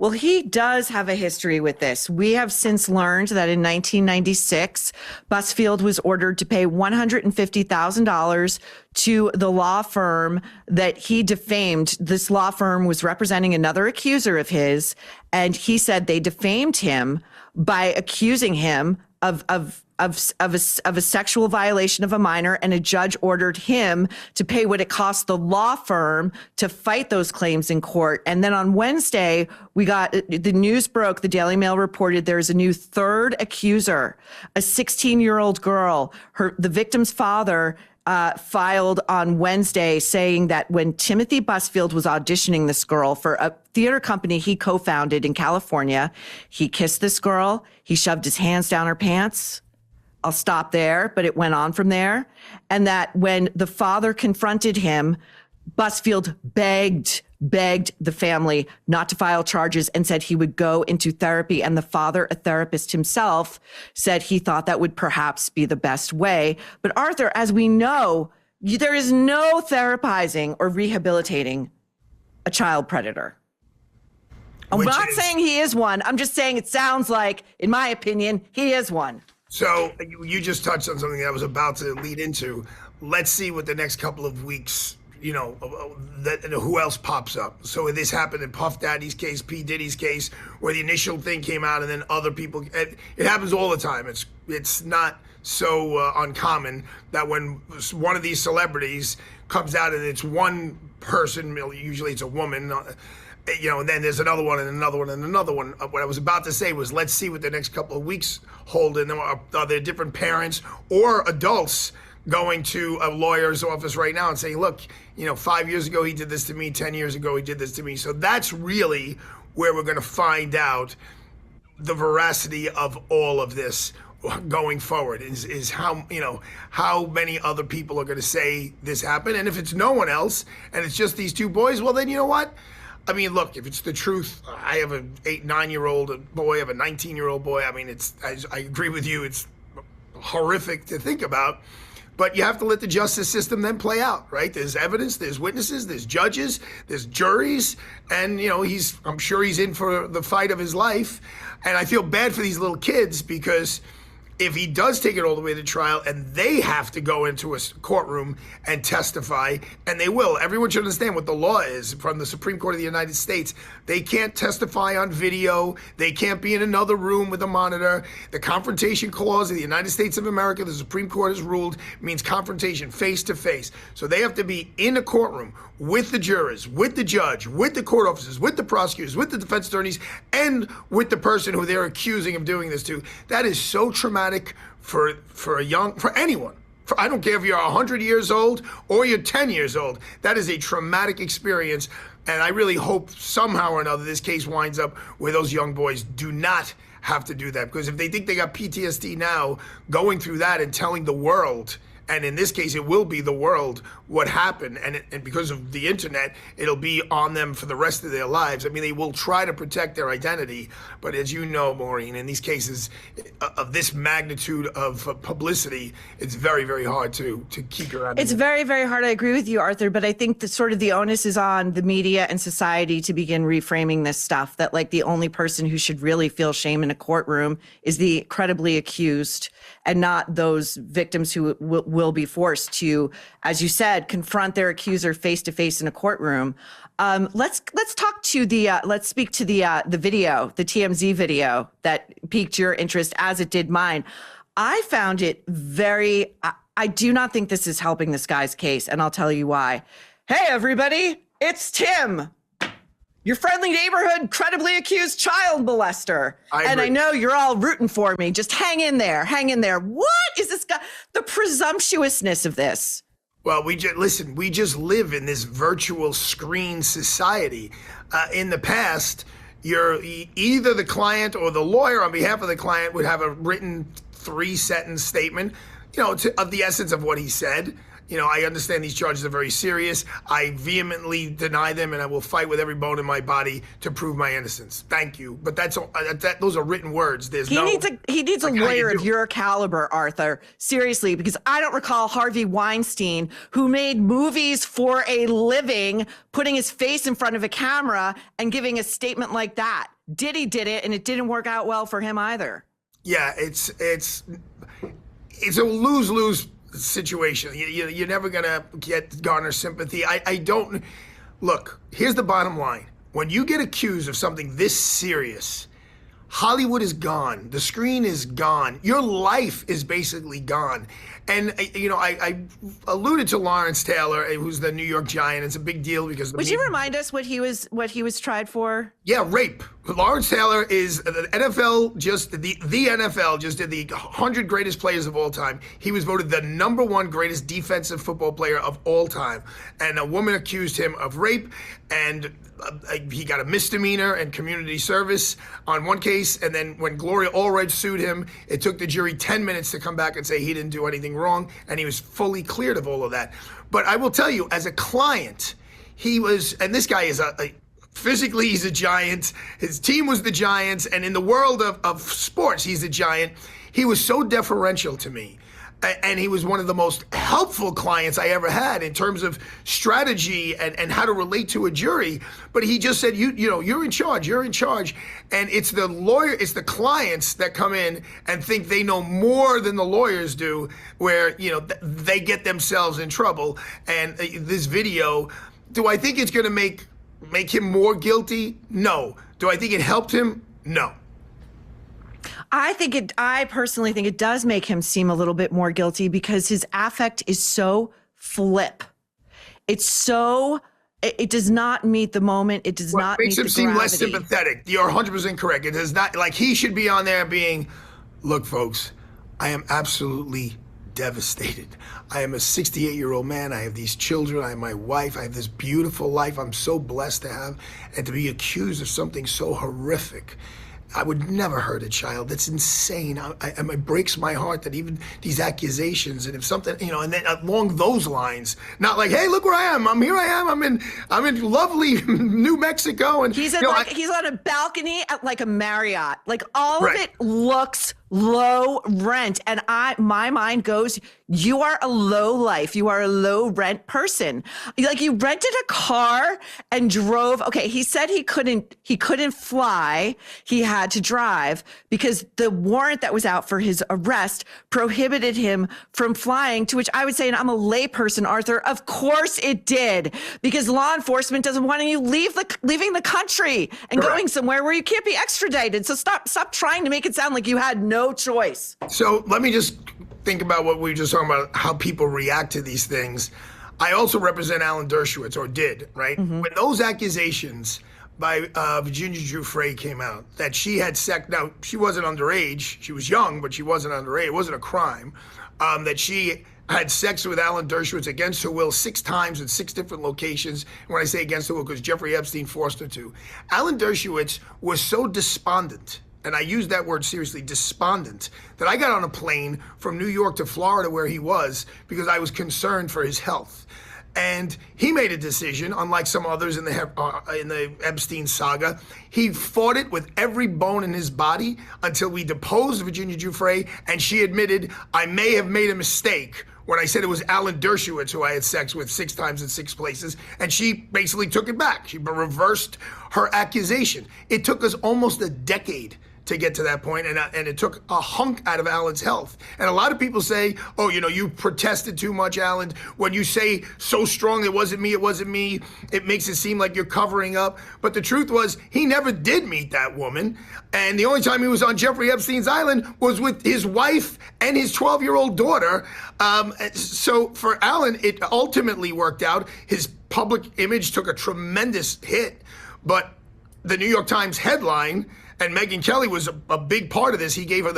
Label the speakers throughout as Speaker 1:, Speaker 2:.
Speaker 1: Well, he does have a history with this. We have since learned that in 1996, Busfield was ordered to pay $150,000 to the law firm that he defamed. This law firm was representing another accuser of his, and he said they defamed him by accusing him of a sexual violation of a minor, and a judge ordered him to pay what it cost the law firm to fight those claims in court. And then on Wednesday, the news broke, the Daily Mail reported there's a new third accuser, a 16-year-old girl. The victim's father filed on Wednesday saying that when Timothy Busfield was auditioning this girl for a theater company he co-founded in California, he kissed this girl, he shoved his hands down her pants. I'll stop there, but it went on from there. And that when the father confronted him, Busfield begged the family not to file charges and said he would go into therapy. And the father, a therapist himself, said he thought that would perhaps be the best way. But Arthur, as we know, there is no therapizing or rehabilitating a child predator. I'm not saying he is one. I'm just saying it sounds like, in my opinion, he is one.
Speaker 2: So you just touched on something that I was about to lead into. Let's see what the next couple of weeks, who else pops up. So this happened in Puff Daddy's case, P. Diddy's case, where the initial thing came out and then other people, it happens all the time. It's not so uncommon that when one of these celebrities comes out and it's one person, usually it's a woman, and then there's another one and another one and another one. What I was about to say was, let's see what the next couple of weeks hold. And are there different parents or adults going to a lawyer's office right now and saying, look, 5 years ago he did this to me, 10 years ago he did this to me. So that's really where we're going to find out the veracity of all of this going forward, is how many other people are going to say this happened. And if it's no one else and it's just these two boys, well, then you know what? I mean, look, if it's the truth, I have an 9-year-old boy, I have a 19-year-old boy. I mean, I agree with you. It's horrific to think about, but you have to let the justice system then play out, right? There's evidence, there's witnesses, there's judges, there's juries, and, I'm sure he's in for the fight of his life. And I feel bad for these little kids, because if he does take it all the way to trial and they have to go into a courtroom and testify, and they will, everyone should understand what the law is from the Supreme Court of the United States. They can't testify on video. They can't be in another room with a monitor. The Confrontation Clause of the United States of America, the Supreme Court has ruled, means confrontation face to face. So they have to be in a courtroom with the jurors, with the judge, with the court officers, with the prosecutors, with the defense attorneys, and with the person who they're accusing of doing this to. That is so traumatic for anyone. I don't care if you're 100 years old or you're 10 years old. That is a traumatic experience. And I really hope somehow or another this case winds up where those young boys do not have to do that. Because if they think they got PTSD now, going through that and telling the world, and in this case, it will be the world, what happened. And because of the internet, it'll be on them for the rest of their lives. I mean, they will try to protect their identity. But as you know, Maureen, in these cases of this magnitude of publicity, it's very, very hard to keep your identity.
Speaker 1: It's very, very hard. I agree with you, Arthur. But I think that sort of the onus is on the media and society to begin reframing this stuff, that like the only person who should really feel shame in a courtroom is the credibly accused, and not those victims who will be forced to, as you said, confront their accuser face to face in a courtroom. Let's speak to the video, the TMZ video that piqued your interest as it did mine. I found it I do not think this is helping this guy's case, and I'll tell you why. Hey, everybody, it's Tim, your friendly neighborhood credibly accused child molester. I know you're all rooting for me. Just hang in there. Hang in there. What is this guy? The presumptuousness of this.
Speaker 2: Well, we just live in this virtual screen society. In the past, you're either the client or the lawyer on behalf of the client would have a written 3-sentence statement, of the essence of what he said. I understand these charges are very serious. I vehemently deny them, and I will fight with every bone in my body to prove my innocence. Thank you. But those are written words.
Speaker 1: He needs a lawyer of your caliber, Arthur. Seriously, because I don't recall Harvey Weinstein, who made movies for a living, putting his face in front of a camera and giving a statement like that. Diddy did it, and it didn't work out well for him either.
Speaker 2: Yeah, it's a lose-lose situation. You're never gonna garner sympathy. I don't look. Here's the bottom line: when you get accused of something this serious, Hollywood is gone. The screen is gone. Your life is basically gone. And I alluded to Lawrence Taylor, who's the New York Giant. It's a big deal because
Speaker 1: would you remind us what he was tried for?
Speaker 2: Yeah, rape. Lawrence Taylor is the NFL. The NFL just did the 100 greatest players of all time. He was voted the #1 greatest defensive football player of all time. And a woman accused him of rape, and he got a misdemeanor and community service on one case. And then when Gloria Allred sued him, it took the jury 10 minutes to come back and say he didn't do anything wrong, and he was fully cleared of all of that. But I will tell you, as a client, he was, and this guy is physically, he's a giant. His team was the Giants, and in the world of sports, he's a giant. He was so deferential to me. And he was one of the most helpful clients I ever had in terms of strategy and how to relate to a jury. But he just said, you're in charge, you're in charge. And it's the clients that come in and think they know more than the lawyers do, where, they get themselves in trouble. And this video, do I think it's going to make him more guilty? No. Do I think it helped him? No.
Speaker 1: I personally think it does make him seem a little bit more guilty because his affect is so flip. It does not meet the moment. It does not meet the gravity.
Speaker 2: Makes him seem less sympathetic. You're 100% correct. It does not, like, he should be on there being, look, folks, I am absolutely devastated. I am a 68-year-old man. I have these children. I have my wife. I have this beautiful life I'm so blessed to have. And to be accused of something so horrific, I would never hurt a child. That's insane. It breaks my heart that even these accusations, and if something, and then along those lines, not like, hey, look where I am. Here I am. I'm in lovely New Mexico, and
Speaker 1: he's he's on a balcony at like a Marriott. Like all of it looks low rent, and my mind goes, you are a low life. You are a low rent person. Like, you rented a car and drove. Okay, he said he couldn't fly. He had to drive because the warrant that was out for his arrest prohibited him from flying, to which I would say, and I'm a layperson, Arthur, of course it did, because law enforcement doesn't want you leaving the country and going somewhere where you can't be extradited. So stop trying to make it sound like you had no choice.
Speaker 2: So let me just think about what we were just talking about, how people react to these things. I also represent Alan Dershowitz, or did, right? Mm-hmm. When those accusations by Virginia Giuffre came out that she had sex, now she wasn't underage, she was young, but she wasn't underage, it wasn't a crime, that she had sex with Alan Dershowitz against her will 6 times in 6 different locations. And when I say against her will, because Jeffrey Epstein forced her to. Alan Dershowitz was so despondent, and I use that word seriously, despondent, that I got on a plane from New York to Florida where he was because I was concerned for his health. And he made a decision, unlike some others in the Epstein saga. He fought it with every bone in his body until we deposed Virginia Giuffre, and she admitted, I may have made a mistake when I said it was Alan Dershowitz who I had sex with 6 times in 6 places, and she basically took it back. She reversed her accusation. It took us almost a decade to get to that point, and it took a hunk out of Alan's health. And a lot of people say, oh, you protested too much, Alan. When you say so strong, it wasn't me, it makes it seem like you're covering up. But the truth was, he never did meet that woman. And the only time he was on Jeffrey Epstein's island was with his wife and his 12-year-old daughter. So for Alan, it ultimately worked out. His public image took a tremendous hit, but the New York Times headline, and Megyn Kelly was a big part of this. He gave her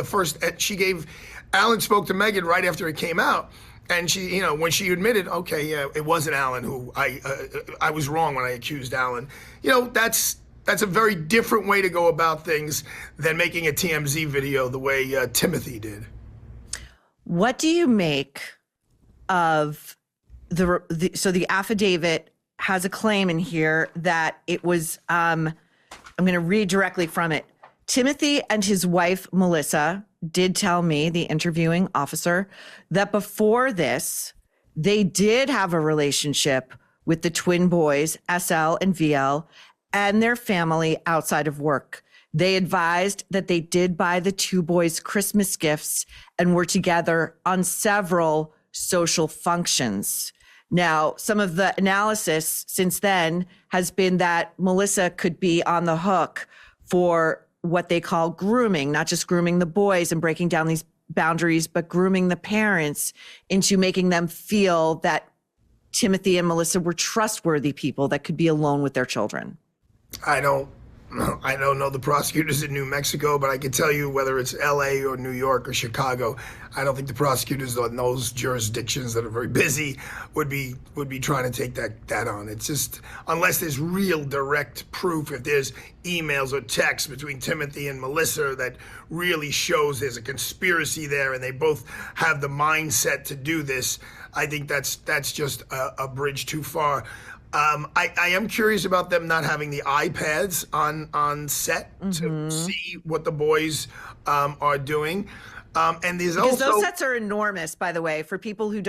Speaker 2: Alan spoke to Megyn right after it came out. And she, when she admitted, okay, yeah, it wasn't Alan who I was wrong when I accused Alan. That's a very different way to go about things than making a TMZ video the way Timothy did.
Speaker 1: What do you make of so the affidavit has a claim in here that it was, I'm going to read directly from it. Timothy and his wife, Melissa, did tell me, the interviewing officer, that before this, they did have a relationship with the twin boys, SL and VL, and their family outside of work. They advised that they did buy the two boys Christmas gifts and were together on several social functions. Now, some of the analysis since then has been that Melissa could be on the hook for what they call grooming, not just grooming the boys and breaking down these boundaries, but grooming the parents into making them feel that Timothy and Melissa were trustworthy people that could be alone with their children.
Speaker 2: I don't know the prosecutors in New Mexico, but I can tell you whether it's LA or New York or Chicago, I don't think the prosecutors in those jurisdictions that are very busy would be trying to take that on. It's just, unless there's real direct proof, if there's emails or texts between Timothy and Melissa that really shows there's a conspiracy there and they both have the mindset to do this, I think that's just a bridge too far. I am curious about them not having the iPads on set to see what the boys are doing. And there's
Speaker 1: because
Speaker 2: also
Speaker 1: those sets are enormous, by the way, for people who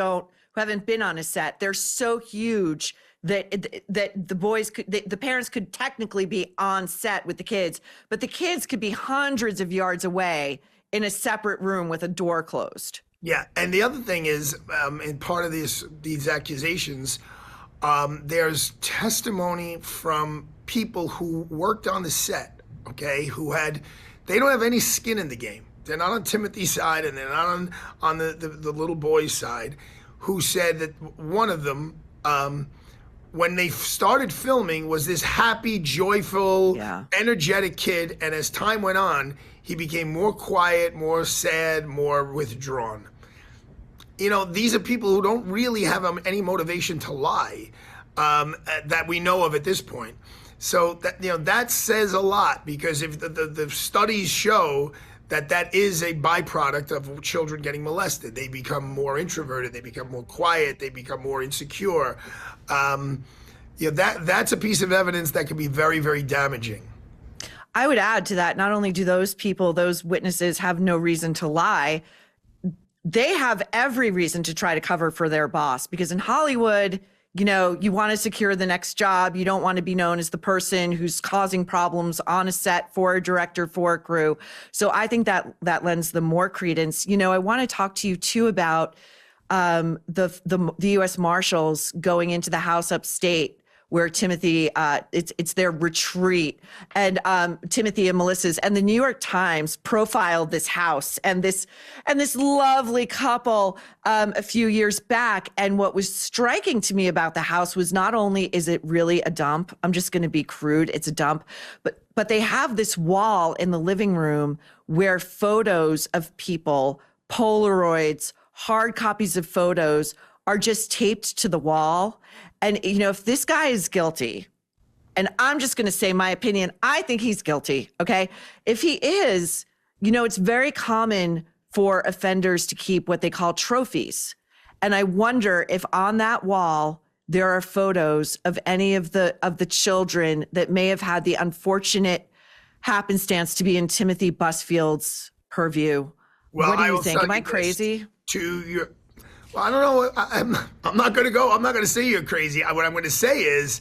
Speaker 1: haven't been on a set. They're so huge that the parents could technically be on set with the kids, but the kids could be hundreds of yards away in a separate room with a door closed.
Speaker 2: Yeah, and the other thing is, in part of these accusations, there's testimony from people who worked on the set, okay, they don't have any skin in the game. They're not on Timothy's side and they're not on the little boy's side, who said that one of them, when they started filming, was this happy, joyful, energetic kid. And as time went on, he became more quiet, more sad, more withdrawn. You know, these are people who don't really have any motivation to lie that we know of at this point. So that says a lot, because if the studies show that is a byproduct of children getting molested, they become more introverted, they become more quiet, they become more insecure. That's a piece of evidence that can be very, very damaging.
Speaker 1: I would add to that, not only do those witnesses have no reason to lie, they have every reason to try to cover for their boss, because in Hollywood, you want to secure the next job. You don't want to be known as the person who's causing problems on a set for a director, for a crew. So I think that lends them more credence. I want to talk to you too about the U.S. Marshals going into the house upstate where Timothy, it's their retreat, and Timothy and Melissa's, and the New York Times profiled this house and this lovely couple a few years back. And what was striking to me about the house was not only is it really a dump, I'm just going to be crude, it's a dump, but they have this wall in the living room where photos of people, Polaroids, hard copies of photos are just taped to the wall. And, if this guy is guilty, and I'm just going to say my opinion, I think he's guilty. Okay. If he is, it's very common for offenders to keep what they call trophies. And I wonder if on that wall, there are photos of any of the children that may have had the unfortunate happenstance to be in Timothy Busfield's purview.
Speaker 2: Well,
Speaker 1: what do you think? Am I crazy?
Speaker 2: I don't know. I'm not going to go. I'm not going to say you're crazy. What I'm going to say is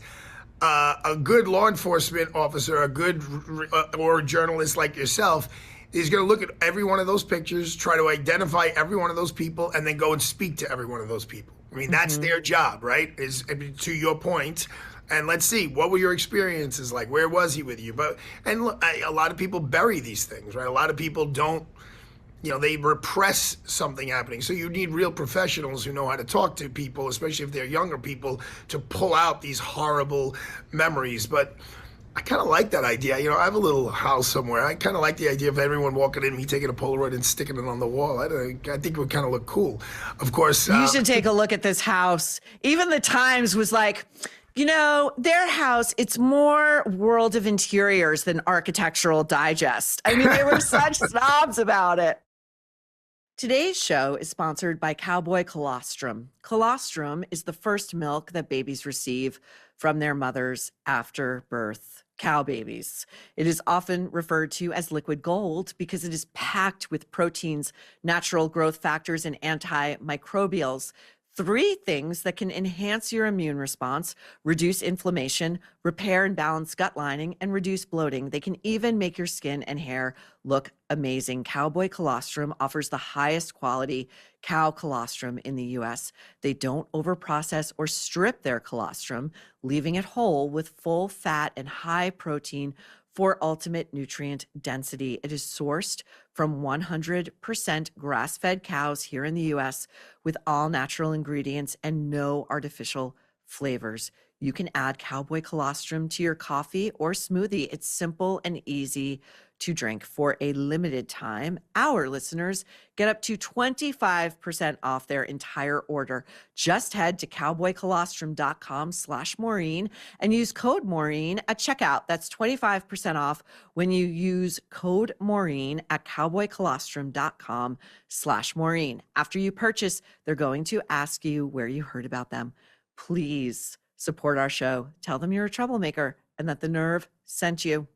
Speaker 2: a good law enforcement officer, or a journalist like yourself, is going to look at every one of those pictures, try to identify every one of those people, and then go and speak to every one of those people. I mean, that's their job, right? To your point. And let's see, what were your experiences like? Where was he with you? And look, a lot of people bury these things, right? A lot of people don't. They repress something happening. So you need real professionals who know how to talk to people, especially if they're younger people, to pull out these horrible memories. But I kind of like that idea. I have a little house somewhere. I kind of like the idea of everyone walking in, me taking a Polaroid and sticking it on the wall. I think it would kind of look cool. Of course.
Speaker 1: You should take a look at this house. Even the Times was like, their house, it's more World of Interiors than Architectural Digest. I mean, they were such snobs about it. Today's show is sponsored by Cowboy Colostrum. Colostrum is the first milk that babies receive from their mothers after birth. Cow babies. It is often referred to as liquid gold because it is packed with proteins, natural growth factors, and antimicrobials. Three things that can enhance your immune response, reduce inflammation, repair and balance gut lining, and reduce bloating. They can even make your skin and hair look amazing. Cowboy Colostrum offers the highest quality cow colostrum in the US. They don't overprocess or strip their colostrum, leaving it whole with full fat and high protein for ultimate nutrient density. It is sourced from 100% grass-fed cows here in the US with all natural ingredients and no artificial flavors. You can add Cowboy Colostrum to your coffee or smoothie. It's simple and easy to drink. For a limited time, our listeners get up to 25% off their entire order. Just head to cowboycolostrum.com/Maureen and use code Maureen at checkout. That's 25% off when you use code Maureen at cowboycolostrum.com/Maureen. After you purchase, they're going to ask you where you heard about them. Please support our show. Tell them you're a troublemaker and that the Nerve sent you.